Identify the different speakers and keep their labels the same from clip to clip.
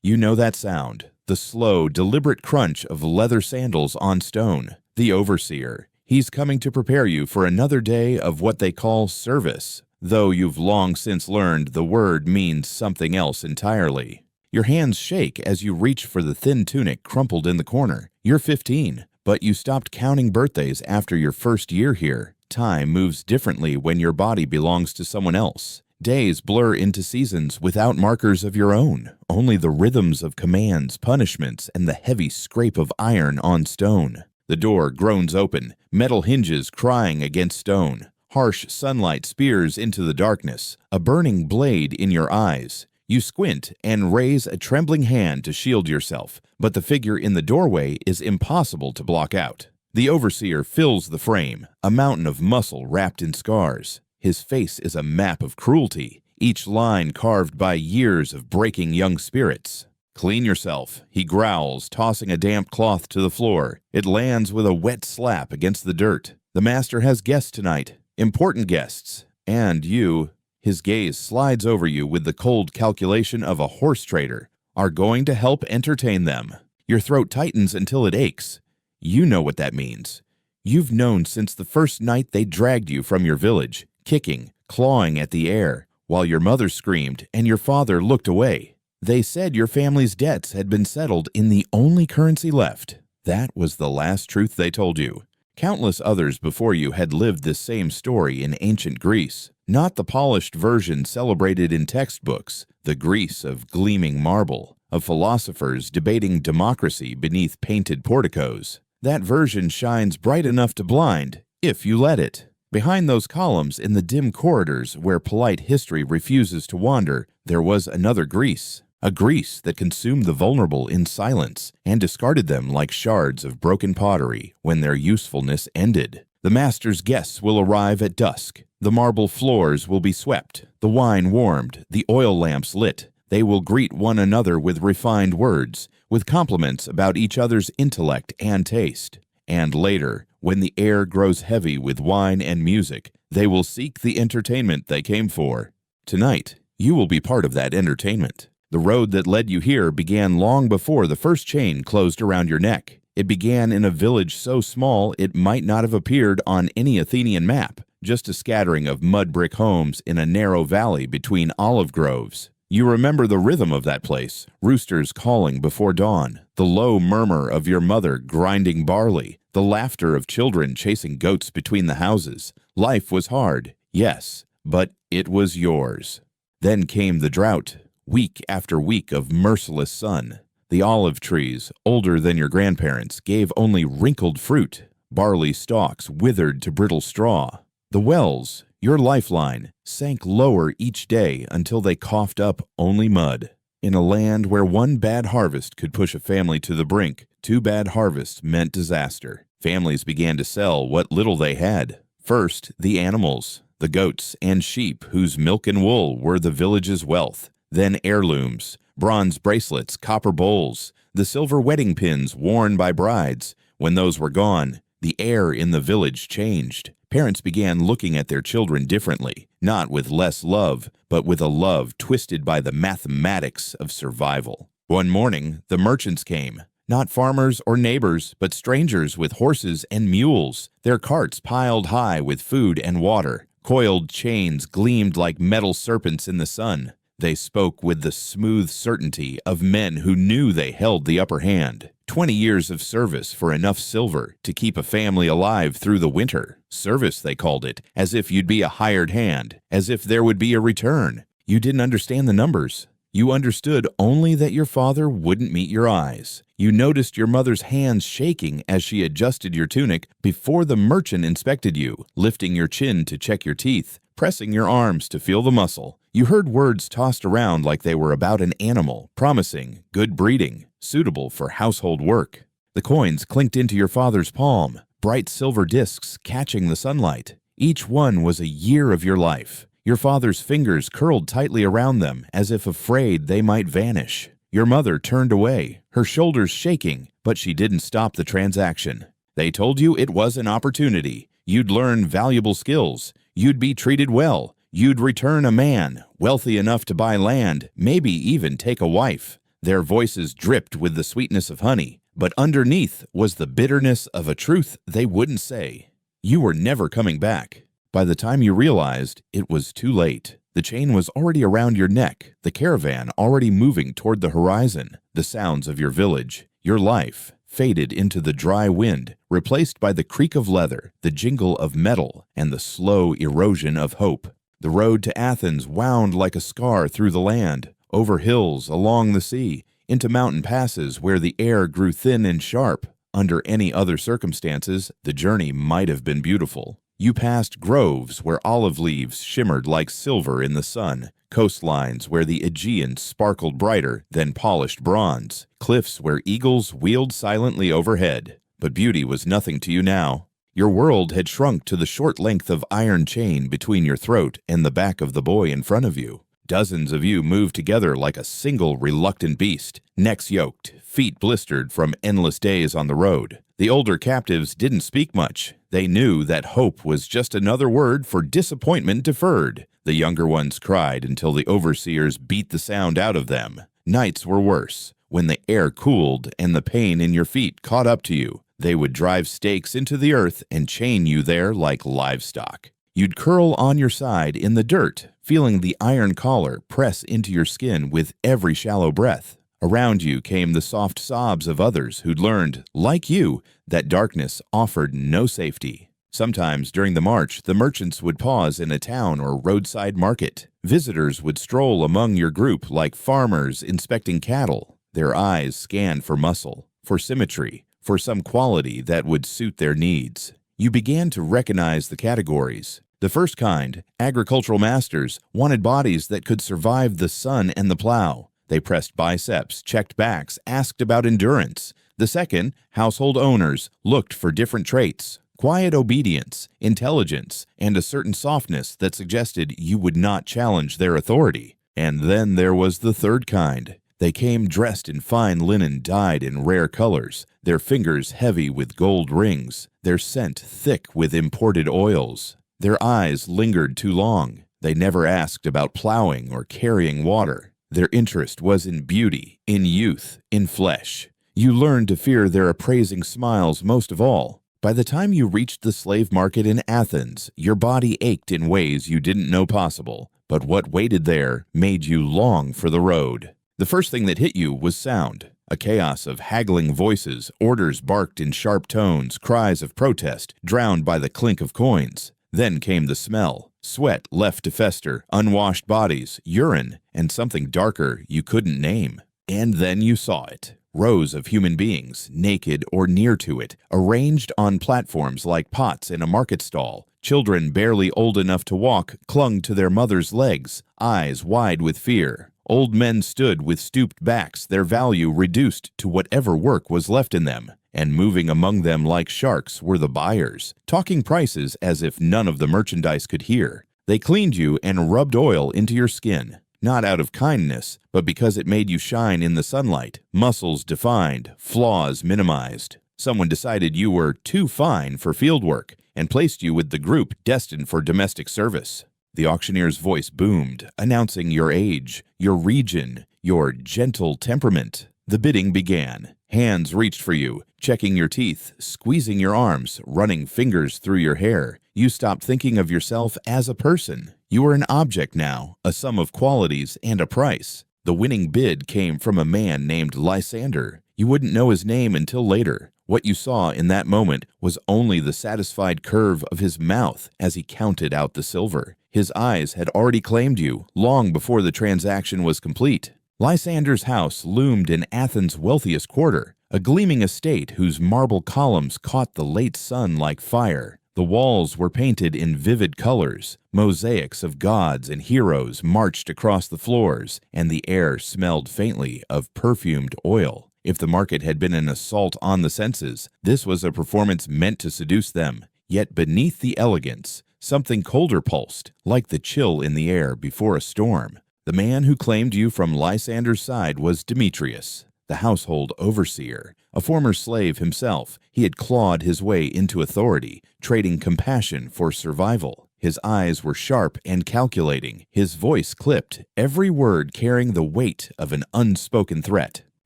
Speaker 1: You know that sound, the slow, deliberate crunch of leather sandals on stone. The overseer. He's coming to prepare you for another day of what they call service, though you've long since learned the word means something else entirely. Your hands shake as you reach for the thin tunic crumpled in the corner. You're 15, but you stopped counting birthdays after your first year here. Time moves differently when your body belongs to someone else. Days blur into seasons without markers of your own, only the rhythms of commands, punishments, and the heavy scrape of iron on stone. The door groans open, metal hinges crying against stone. Harsh sunlight spears into the darkness, a burning blade in your eyes. You squint and raise a trembling hand to shield yourself, but the figure in the doorway is impossible to block out. The overseer fills the frame, a mountain of muscle wrapped in scars. His face is a map of cruelty, each line carved by years of breaking young spirits. "Clean yourself," he growls, tossing a damp cloth to the floor. It lands with a wet slap against the dirt. "The master has guests tonight, important guests, and you," his gaze slides over you with the cold calculation of a horse trader, "are going to help entertain them." Your throat tightens until it aches. You know what that means. You've known since the first night they dragged you from your village, kicking, clawing at the air, while your mother screamed and your father looked away. They said your family's debts had been settled in the only currency left. That was the last truth they told you. Countless others before you had lived this same story in ancient Greece, not the polished version celebrated in textbooks, the Greece of gleaming marble, of philosophers debating democracy beneath painted porticos. That version shines bright enough to blind, if you let it. Behind those columns in the dim corridors where polite history refuses to wander, there was another Greece. A Greece that consumed the vulnerable in silence and discarded them like shards of broken pottery when their usefulness ended. The master's guests will arrive at dusk. The marble floors will be swept, the wine warmed, the oil lamps lit. They will greet one another with refined words, with compliments about each other's intellect and taste. And later, when the air grows heavy with wine and music, they will seek the entertainment they came for. Tonight, you will be part of that entertainment. The road that led you here began long before the first chain closed around your neck. It began in a village so small it might not have appeared on any Athenian map, just a scattering of mud brick homes in a narrow valley between olive groves. You remember the rhythm of that place, roosters calling before dawn, the low murmur of your mother grinding barley, the laughter of children chasing goats between the houses. Life was hard, yes, but it was yours. Then came the drought. Week after week of merciless sun. The olive trees, older than your grandparents, gave only wrinkled fruit. Barley stalks withered to brittle straw. The wells, your lifeline, sank lower each day until they coughed up only mud. In a land where one bad harvest could push a family to the brink, two bad harvests meant disaster. Families began to sell what little they had. First, the animals, the goats and sheep whose milk and wool were the village's wealth. Then heirlooms, bronze bracelets, copper bowls, the silver wedding pins worn by brides. When those were gone, the air in the village changed. Parents began looking at their children differently, not with less love, but with a love twisted by the mathematics of survival. One morning, the merchants came, not farmers or neighbors, but strangers with horses and mules, their carts piled high with food and water. Coiled chains gleamed like metal serpents in the sun. They spoke with the smooth certainty of men who knew they held the upper hand. 20 years of service for enough silver to keep a family alive through the winter. Service, they called it, as if you'd be a hired hand, as if there would be a return. You didn't understand the numbers. You understood only that your father wouldn't meet your eyes. You noticed your mother's hands shaking as she adjusted your tunic before the merchant inspected you, lifting your chin to check your teeth, pressing your arms to feel the muscle. You heard words tossed around like they were about an animal, promising good breeding, suitable for household work. The coins clinked into your father's palm, bright silver discs catching the sunlight. Each one was a year of your life. Your father's fingers curled tightly around them as if afraid they might vanish. Your mother turned away, her shoulders shaking, but she didn't stop the transaction. They told you it was an opportunity. You'd learn valuable skills. You'd be treated well. You'd return a man, wealthy enough to buy land, maybe even take a wife. Their voices dripped with the sweetness of honey, but underneath was the bitterness of a truth they wouldn't say. You were never coming back. By the time you realized, it was too late. The chain was already around your neck, the caravan already moving toward the horizon, the sounds of your village, your life, faded into the dry wind, replaced by the creak of leather, the jingle of metal, and the slow erosion of hope. The road to Athens wound like a scar through the land, over hills, along the sea, into mountain passes where the air grew thin and sharp. Under any other circumstances, the journey might have been beautiful. You passed groves where olive leaves shimmered like silver in the sun, coastlines where the Aegean sparkled brighter than polished bronze, cliffs where eagles wheeled silently overhead. But beauty was nothing to you now. Your world had shrunk to the short length of iron chain between your throat and the back of the boy in front of you. Dozens of you moved together like a single reluctant beast, necks yoked, feet blistered from endless days on the road. The older captives didn't speak much. They knew that hope was just another word for disappointment deferred. The younger ones cried until the overseers beat the sound out of them. Nights were worse. When the air cooled and the pain in your feet caught up to you, they would drive stakes into the earth and chain you there like livestock. You'd curl on your side in the dirt, feeling the iron collar press into your skin with every shallow breath. Around you came the soft sobs of others who'd learned, like you, that darkness offered no safety. Sometimes during the march, the merchants would pause in a town or roadside market. Visitors would stroll among your group like farmers inspecting cattle. Their eyes scanned for muscle, for symmetry, for some quality that would suit their needs. You began to recognize the categories. The first kind, agricultural masters, wanted bodies that could survive the sun and the plow. They pressed biceps, checked backs, asked about endurance. The second, household owners, looked for different traits: quiet obedience, intelligence, and a certain softness that suggested you would not challenge their authority. And then there was the third kind. They came dressed in fine linen dyed in rare colors, their fingers heavy with gold rings, their scent thick with imported oils. Their eyes lingered too long. They never asked about plowing or carrying water. Their interest was in beauty, in youth, in flesh. You learned to fear their appraising smiles most of all. By the time you reached the slave market in Athens, your body ached in ways you didn't know possible, but what waited there made you long for the road. The first thing that hit you was sound. A chaos of haggling voices, orders barked in sharp tones, cries of protest, drowned by the clink of coins. Then came the smell. Sweat left to fester, unwashed bodies, urine, and something darker you couldn't name. And then you saw it. Rows of human beings, naked or near to it, arranged on platforms like pots in a market stall. Children barely old enough to walk clung to their mothers' legs, eyes wide with fear. Old men stood with stooped backs, their value reduced to whatever work was left in them. And moving among them like sharks were the buyers, talking prices as if none of the merchandise could hear. They cleaned you and rubbed oil into your skin, not out of kindness, but because it made you shine in the sunlight, muscles defined, flaws minimized. Someone decided you were too fine for field work and placed you with the group destined for domestic service. The auctioneer's voice boomed, announcing your age, your region, your gentle temperament. The bidding began. Hands reached for you, checking your teeth, squeezing your arms, running fingers through your hair. You stopped thinking of yourself as a person. You were an object now, a sum of qualities and a price. The winning bid came from a man named Lysander. You wouldn't know his name until later. What you saw in that moment was only the satisfied curve of his mouth as he counted out the silver. His eyes had already claimed you, long before the transaction was complete. Lysander's house loomed in Athens' wealthiest quarter, a gleaming estate whose marble columns caught the late sun like fire. The walls were painted in vivid colors. Mosaics of gods and heroes marched across the floors, and the air smelled faintly of perfumed oil. If the market had been an assault on the senses, this was a performance meant to seduce them. Yet beneath the elegance, something colder pulsed, like the chill in the air before a storm. The man who claimed you from Lysander's side was Demetrius, the household overseer. A former slave himself, he had clawed his way into authority, trading compassion for survival. His eyes were sharp and calculating, his voice clipped, every word carrying the weight of an unspoken threat.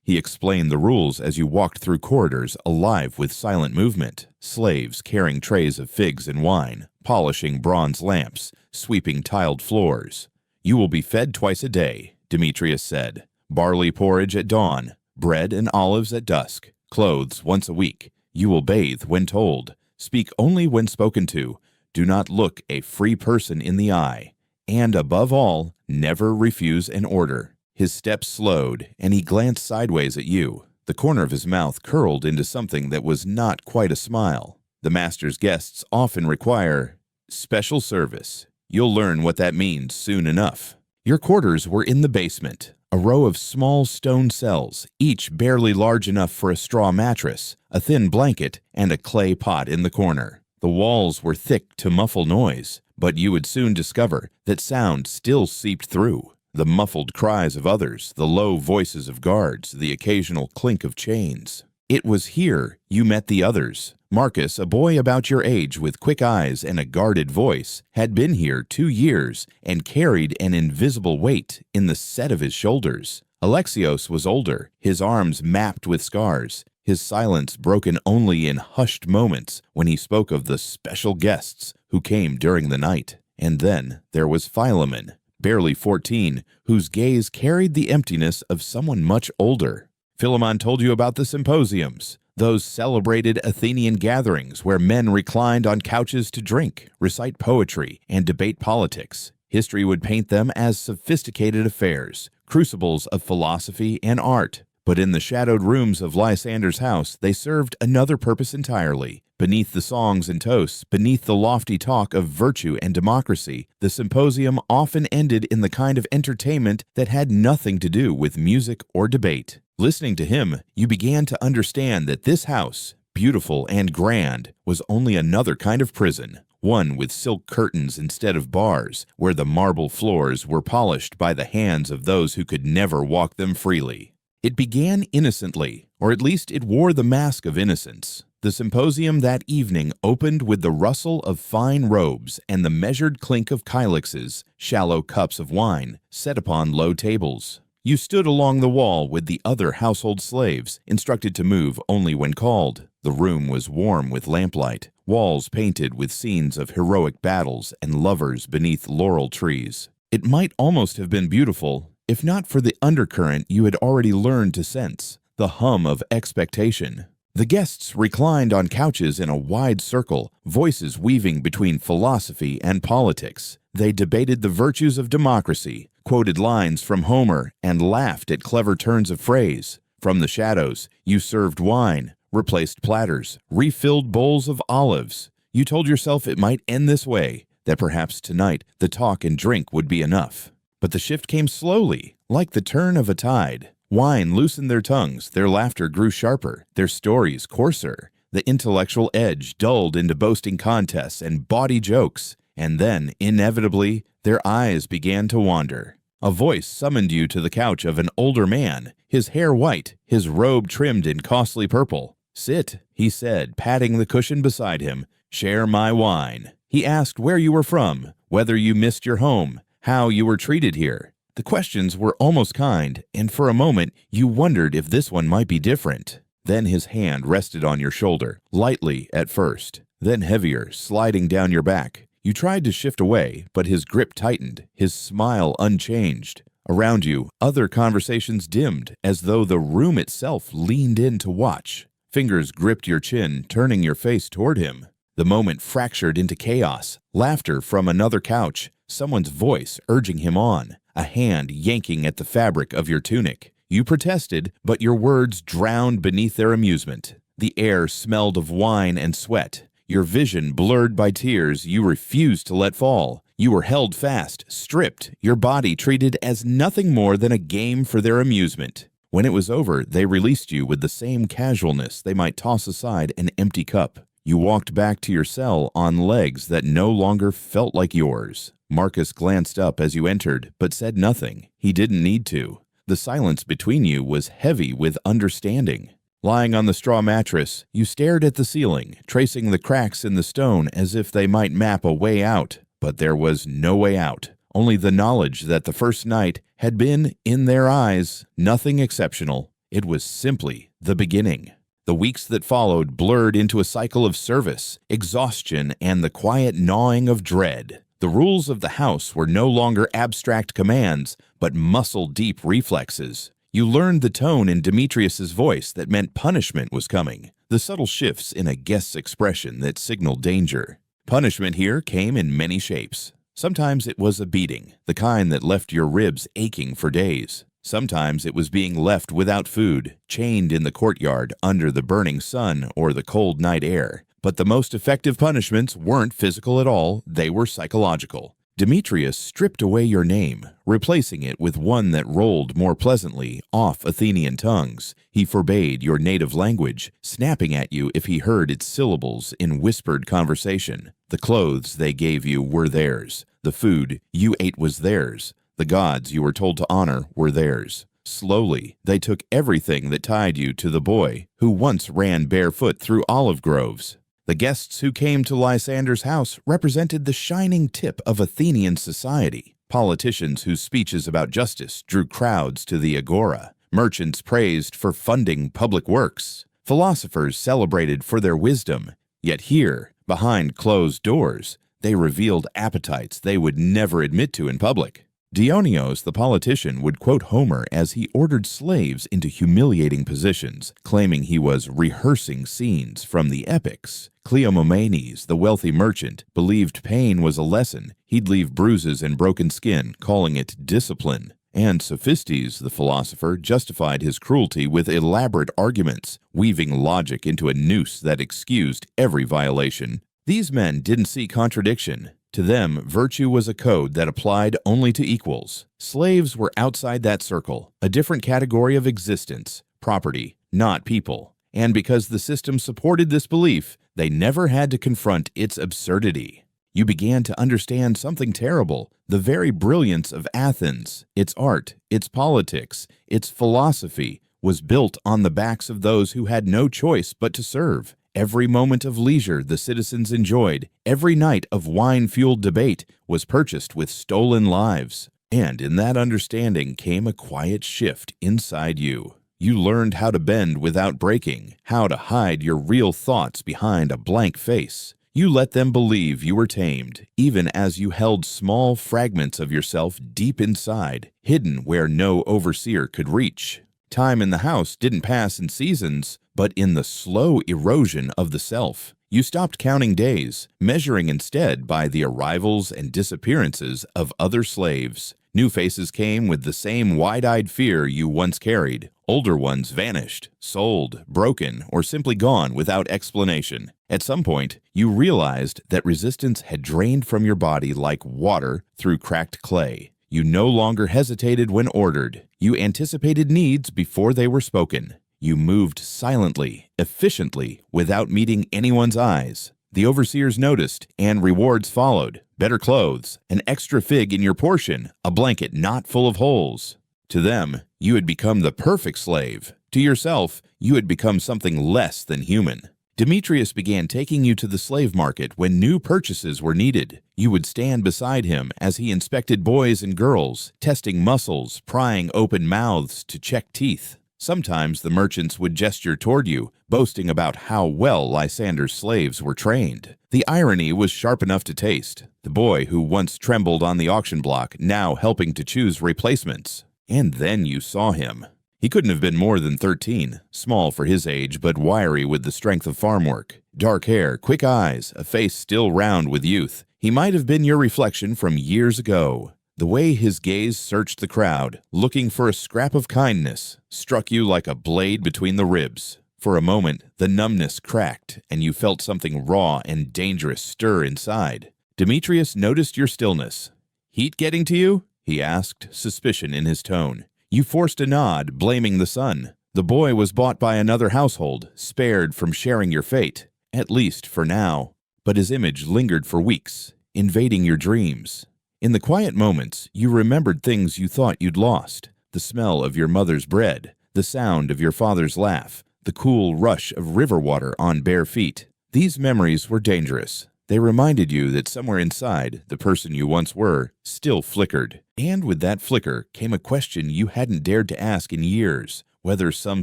Speaker 1: He explained the rules as you walked through corridors alive with silent movement, slaves carrying trays of figs and wine, polishing bronze lamps, sweeping tiled floors. "You will be fed twice a day," Demetrius said. "Barley porridge at dawn, bread and olives at dusk, clothes once a week. You will bathe when told, speak only when spoken to, do not look a free person in the eye, and above all, never refuse an order." His steps slowed, and he glanced sideways at you. The corner of his mouth curled into something that was not quite a smile. "The master's guests often require special service. You'll learn what that means soon enough." Your quarters were in the basement, a row of small stone cells, each barely large enough for a straw mattress, a thin blanket, and a clay pot in the corner. The walls were thick to muffle noise, but you would soon discover that sound still seeped through. The muffled cries of others, the low voices of guards, the occasional clink of chains. It was here you met the others. Marcus, a boy about your age with quick eyes and a guarded voice, had been here 2 years and carried an invisible weight in the set of his shoulders. Alexios was older, his arms mapped with scars, his silence broken only in hushed moments when he spoke of the special guests who came during the night. And then there was Philemon, barely 14, whose gaze carried the emptiness of someone much older. Philemon told you about the symposiums, those celebrated Athenian gatherings where men reclined on couches to drink, recite poetry, and debate politics. History would paint them as sophisticated affairs, crucibles of philosophy and art. But in the shadowed rooms of Lysander's house, they served another purpose entirely. Beneath the songs and toasts, beneath the lofty talk of virtue and democracy, the symposium often ended in the kind of entertainment that had nothing to do with music or debate. Listening to him, you began to understand that this house, beautiful and grand, was only another kind of prison, one with silk curtains instead of bars, where the marble floors were polished by the hands of those who could never walk them freely. It began innocently, or at least it wore the mask of innocence. The symposium that evening opened with the rustle of fine robes and the measured clink of kylixes, shallow cups of wine, set upon low tables. You stood along the wall with the other household slaves, instructed to move only when called. The room was warm with lamplight, walls painted with scenes of heroic battles and lovers beneath laurel trees. It might almost have been beautiful, if not for the undercurrent you had already learned to sense, the hum of expectation. The guests reclined on couches in a wide circle, voices weaving between philosophy and politics. They debated the virtues of democracy, quoted lines from Homer, and laughed at clever turns of phrase. From the shadows, you served wine, replaced platters, refilled bowls of olives. You told yourself it might end this way, that perhaps tonight the talk and drink would be enough. But the shift came slowly, like the turn of a tide. Wine loosened their tongues, their laughter grew sharper, their stories coarser. The intellectual edge dulled into boasting contests and bawdy jokes, and then, inevitably, their eyes began to wander. A voice summoned you to the couch of an older man, his hair white, his robe trimmed in costly purple. "Sit," he said, patting the cushion beside him. "Share my wine." He asked where you were from, whether you missed your home, how you were treated here. The questions were almost kind, and for a moment you wondered if this one might be different. Then his hand rested on your shoulder, lightly at first, then heavier, sliding down your back. You tried to shift away, but his grip tightened, his smile unchanged. Around you, other conversations dimmed, as though the room itself leaned in to watch. Fingers gripped your chin, turning your face toward him. The moment fractured into chaos, laughter from another couch, someone's voice urging him on, a hand yanking at the fabric of your tunic. You protested, but your words drowned beneath their amusement. The air smelled of wine and sweat. Your vision blurred by tears you refused to let fall. You were held fast, stripped, your body treated as nothing more than a game for their amusement. When it was over, they released you with the same casualness they might toss aside an empty cup. You walked back to your cell on legs that no longer felt like yours. Marcus glanced up as you entered, but said nothing. He didn't need to. The silence between you was heavy with understanding. Lying on the straw mattress, you stared at the ceiling, tracing the cracks in the stone as if they might map a way out. But there was no way out, only the knowledge that the first night had been, in their eyes, nothing exceptional. It was simply the beginning. The weeks that followed blurred into a cycle of service, exhaustion, and the quiet gnawing of dread. The rules of the house were no longer abstract commands, but muscle-deep reflexes. You learned the tone in Demetrius's voice that meant punishment was coming, the subtle shifts in a guest's expression that signaled danger. Punishment here came in many shapes. Sometimes it was a beating, the kind that left your ribs aching for days. Sometimes it was being left without food, chained in the courtyard under the burning sun or the cold night air. But the most effective punishments weren't physical at all, they were psychological. Demetrius stripped away your name, replacing it with one that rolled more pleasantly off Athenian tongues. He forbade your native language, snapping at you if he heard its syllables in whispered conversation. The clothes they gave you were theirs. The food you ate was theirs. The gods you were told to honor were theirs. Slowly, they took everything that tied you to the boy who once ran barefoot through olive groves. The guests who came to Lysander's house represented the shining tip of Athenian society. Politicians whose speeches about justice drew crowds to the agora. Merchants praised for funding public works. Philosophers celebrated for their wisdom. Yet here, behind closed doors, they revealed appetites they would never admit to in public. Dionysius, the politician, would quote Homer as he ordered slaves into humiliating positions, claiming he was rehearsing scenes from the epics. Cleomenes, the wealthy merchant, believed pain was a lesson. He'd leave bruises and broken skin, calling it discipline. And Sophistes, the philosopher, justified his cruelty with elaborate arguments, weaving logic into a noose that excused every violation. These men didn't see contradiction. To them, virtue was a code that applied only to equals. Slaves were outside that circle, a different category of existence, property, not people. And because the system supported this belief, they never had to confront its absurdity. You began to understand something terrible, the very brilliance of Athens, its art, its politics, its philosophy, was built on the backs of those who had no choice but to serve. Every moment of leisure the citizens enjoyed, every night of wine-fueled debate was purchased with stolen lives. And in that understanding came a quiet shift inside you. You learned how to bend without breaking, how to hide your real thoughts behind a blank face. You let them believe you were tamed, even as you held small fragments of yourself deep inside, hidden where no overseer could reach. Time in the house didn't pass in seasons, but in the slow erosion of the self. You stopped counting days, measuring instead by the arrivals and disappearances of other slaves. New faces came with the same wide-eyed fear you once carried. Older ones vanished, sold, broken, or simply gone without explanation. At some point, you realized that resistance had drained from your body like water through cracked clay. You no longer hesitated when ordered. You anticipated needs before they were spoken. You moved silently, efficiently, without meeting anyone's eyes. The overseers noticed, and rewards followed. Better clothes, an extra fig in your portion, a blanket not full of holes. To them, you had become the perfect slave. To yourself, you had become something less than human. Demetrius began taking you to the slave market when new purchases were needed. You would stand beside him as he inspected boys and girls, testing muscles, prying open mouths to check teeth. Sometimes the merchants would gesture toward you, boasting about how well Lysander's slaves were trained. The irony was sharp enough to taste. The boy who once trembled on the auction block, now helping to choose replacements. And then you saw him. He couldn't have been more than 13, small for his age but wiry with the strength of farm work. Dark hair, quick eyes, a face still round with youth. He might have been your reflection from years ago. The way his gaze searched the crowd, looking for a scrap of kindness, struck you like a blade between the ribs. For a moment, the numbness cracked, and you felt something raw and dangerous stir inside. Demetrius noticed your stillness. "Heat getting to you?" he asked, suspicion in his tone. You forced a nod, blaming the sun. The boy was bought by another household, spared from sharing your fate, at least for now. But his image lingered for weeks, invading your dreams. In the quiet moments, you remembered things you thought you'd lost. The smell of your mother's bread, the sound of your father's laugh, the cool rush of river water on bare feet. These memories were dangerous. They reminded you that somewhere inside, the person you once were still flickered. And with that flicker came a question you hadn't dared to ask in years, whether some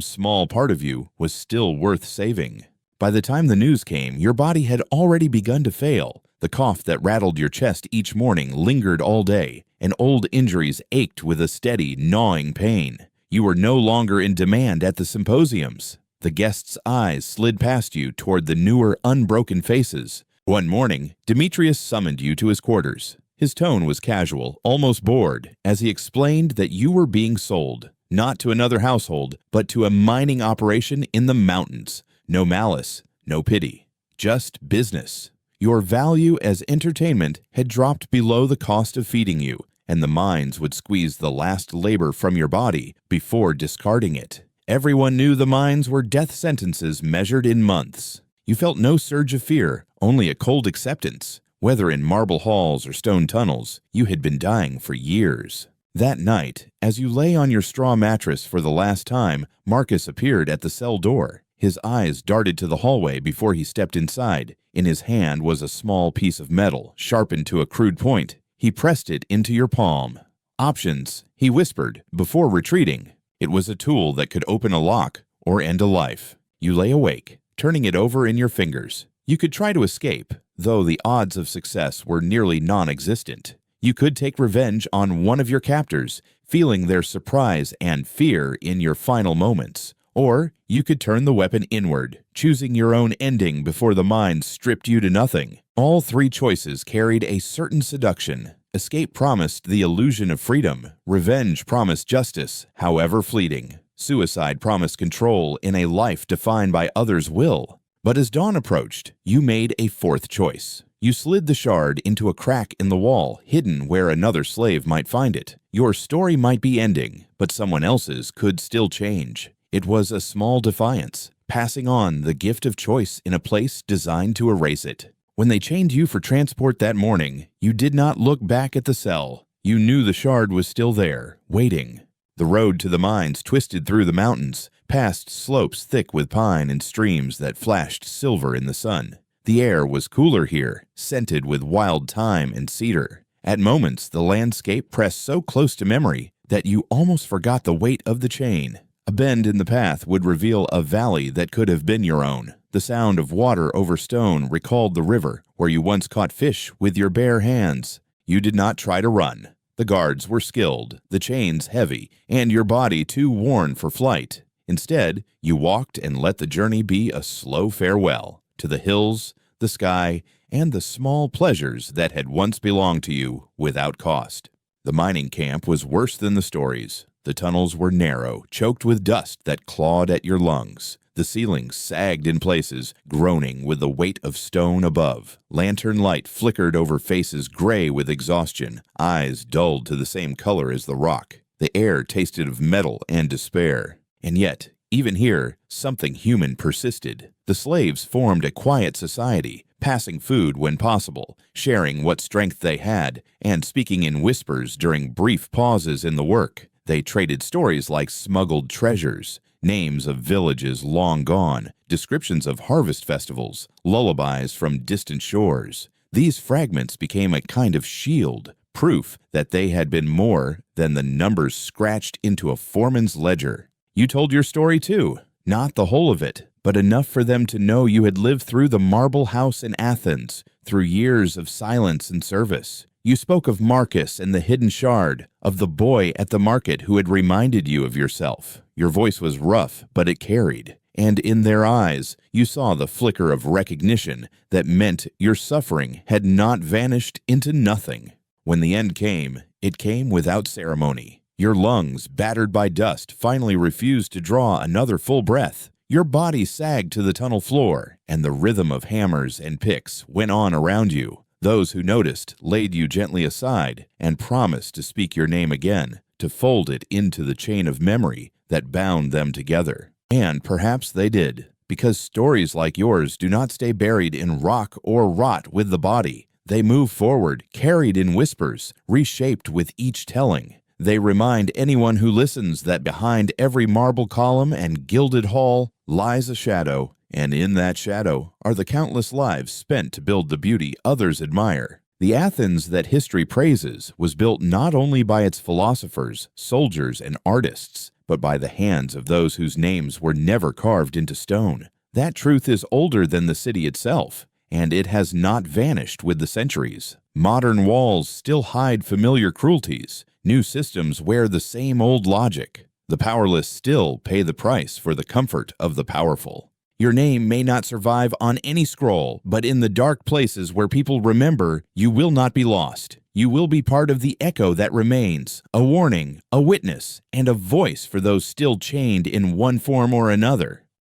Speaker 1: small part of you was still worth saving. By the time the news came, your body had already begun to fail. The cough that rattled your chest each morning lingered all day, and old injuries ached with a steady, gnawing pain. You were no longer in demand at the symposiums. The guests' eyes slid past you toward the newer, unbroken faces. One morning, Demetrius summoned you to his quarters. His tone was casual, almost bored, as he explained that you were being sold, not to another household, but to a mining operation in the mountains. No malice, no pity, just business. Your value as entertainment had dropped below the cost of feeding you, and the mines would squeeze the last labor from your body before discarding it. Everyone knew the mines were death sentences measured in months. You felt no surge of fear, only a cold acceptance. Whether in marble halls or stone tunnels, you had been dying for years. That night, as you lay on your straw mattress for the last time, Marcus appeared at the cell door. His eyes darted to the hallway before he stepped inside. In his hand was a small piece of metal, sharpened to a crude point. He pressed it into your palm. "Options," he whispered, before retreating. It was a tool that could open a lock or end a life. You lay awake, turning it over in your fingers. You could try to escape, though the odds of success were nearly non-existent. You could take revenge on one of your captors, feeling their surprise and fear in your final moments. Or you could turn the weapon inward, choosing your own ending before the mines stripped you to nothing. All three choices carried a certain seduction. Escape promised the illusion of freedom. Revenge promised justice, however fleeting. Suicide promised control in a life defined by others' will. But as dawn approached, you made a fourth choice. You slid the shard into a crack in the wall, hidden where another slave might find it. Your story might be ending, but someone else's could still change. It was a small defiance, passing on the gift of choice in a place designed to erase it. When they chained you for transport that morning, you did not look back at the cell. You knew the shard was still there, waiting. The road to the mines twisted through the mountains, past slopes thick with pine and streams that flashed silver in the sun. The air was cooler here, scented with wild thyme and cedar. At moments, the landscape pressed so close to memory that you almost forgot the weight of the chain. A bend in the path would reveal a valley that could have been your own. The sound of water over stone recalled the river where you once caught fish with your bare hands. You did not try to run. The guards were skilled, the chains heavy, and your body too worn for flight. Instead, you walked and let the journey be a slow farewell to the hills, the sky, and the small pleasures that had once belonged to you without cost. The mining camp was worse than the stories. The tunnels were narrow, choked with dust that clawed at your lungs. The ceilings sagged in places, groaning with the weight of stone above. Lantern light flickered over faces gray with exhaustion, eyes dulled to the same color as the rock. The air tasted of metal and despair. And yet, even here, something human persisted. The slaves formed a quiet society, passing food when possible, sharing what strength they had, and speaking in whispers during brief pauses in the work. They traded stories like smuggled treasures, names of villages long gone, descriptions of harvest festivals, lullabies from distant shores. These fragments became a kind of shield, proof that they had been more than the numbers scratched into a foreman's ledger. You told your story too, not the whole of it, but enough for them to know you had lived through the marble house in Athens, through years of silence and service. You spoke of Marcus and the hidden shard, of the boy at the market who had reminded you of yourself. Your voice was rough, but it carried, and in their eyes you saw the flicker of recognition that meant your suffering had not vanished into nothing. When the end came, it came without ceremony. Your lungs, battered by dust, finally refused to draw another full breath. Your body sagged to the tunnel floor, and the rhythm of hammers and picks went on around you. Those who noticed laid you gently aside and promised to speak your name again, to fold it into the chain of memory that bound them together. And perhaps they did, because stories like yours do not stay buried in rock or rot with the body. They move forward, carried in whispers, reshaped with each telling. They remind anyone who listens that behind every marble column and gilded hall lies a shadow, And in that shadow are the countless lives spent to build the beauty others admire. The Athens that history praises was built not only by its philosophers, soldiers, and artists, but by the hands of those whose names were never carved into stone. That truth is older than the city itself, and it has not vanished with the centuries. Modern walls still hide familiar cruelties. New systems wear the same old logic. The powerless still pay the price for the comfort of the powerful. Your name may not survive on any scroll, but in the dark places where people remember, you will not be lost. You will be part of the echo that remains, a warning, a witness, and a voice for those still chained in one form or another.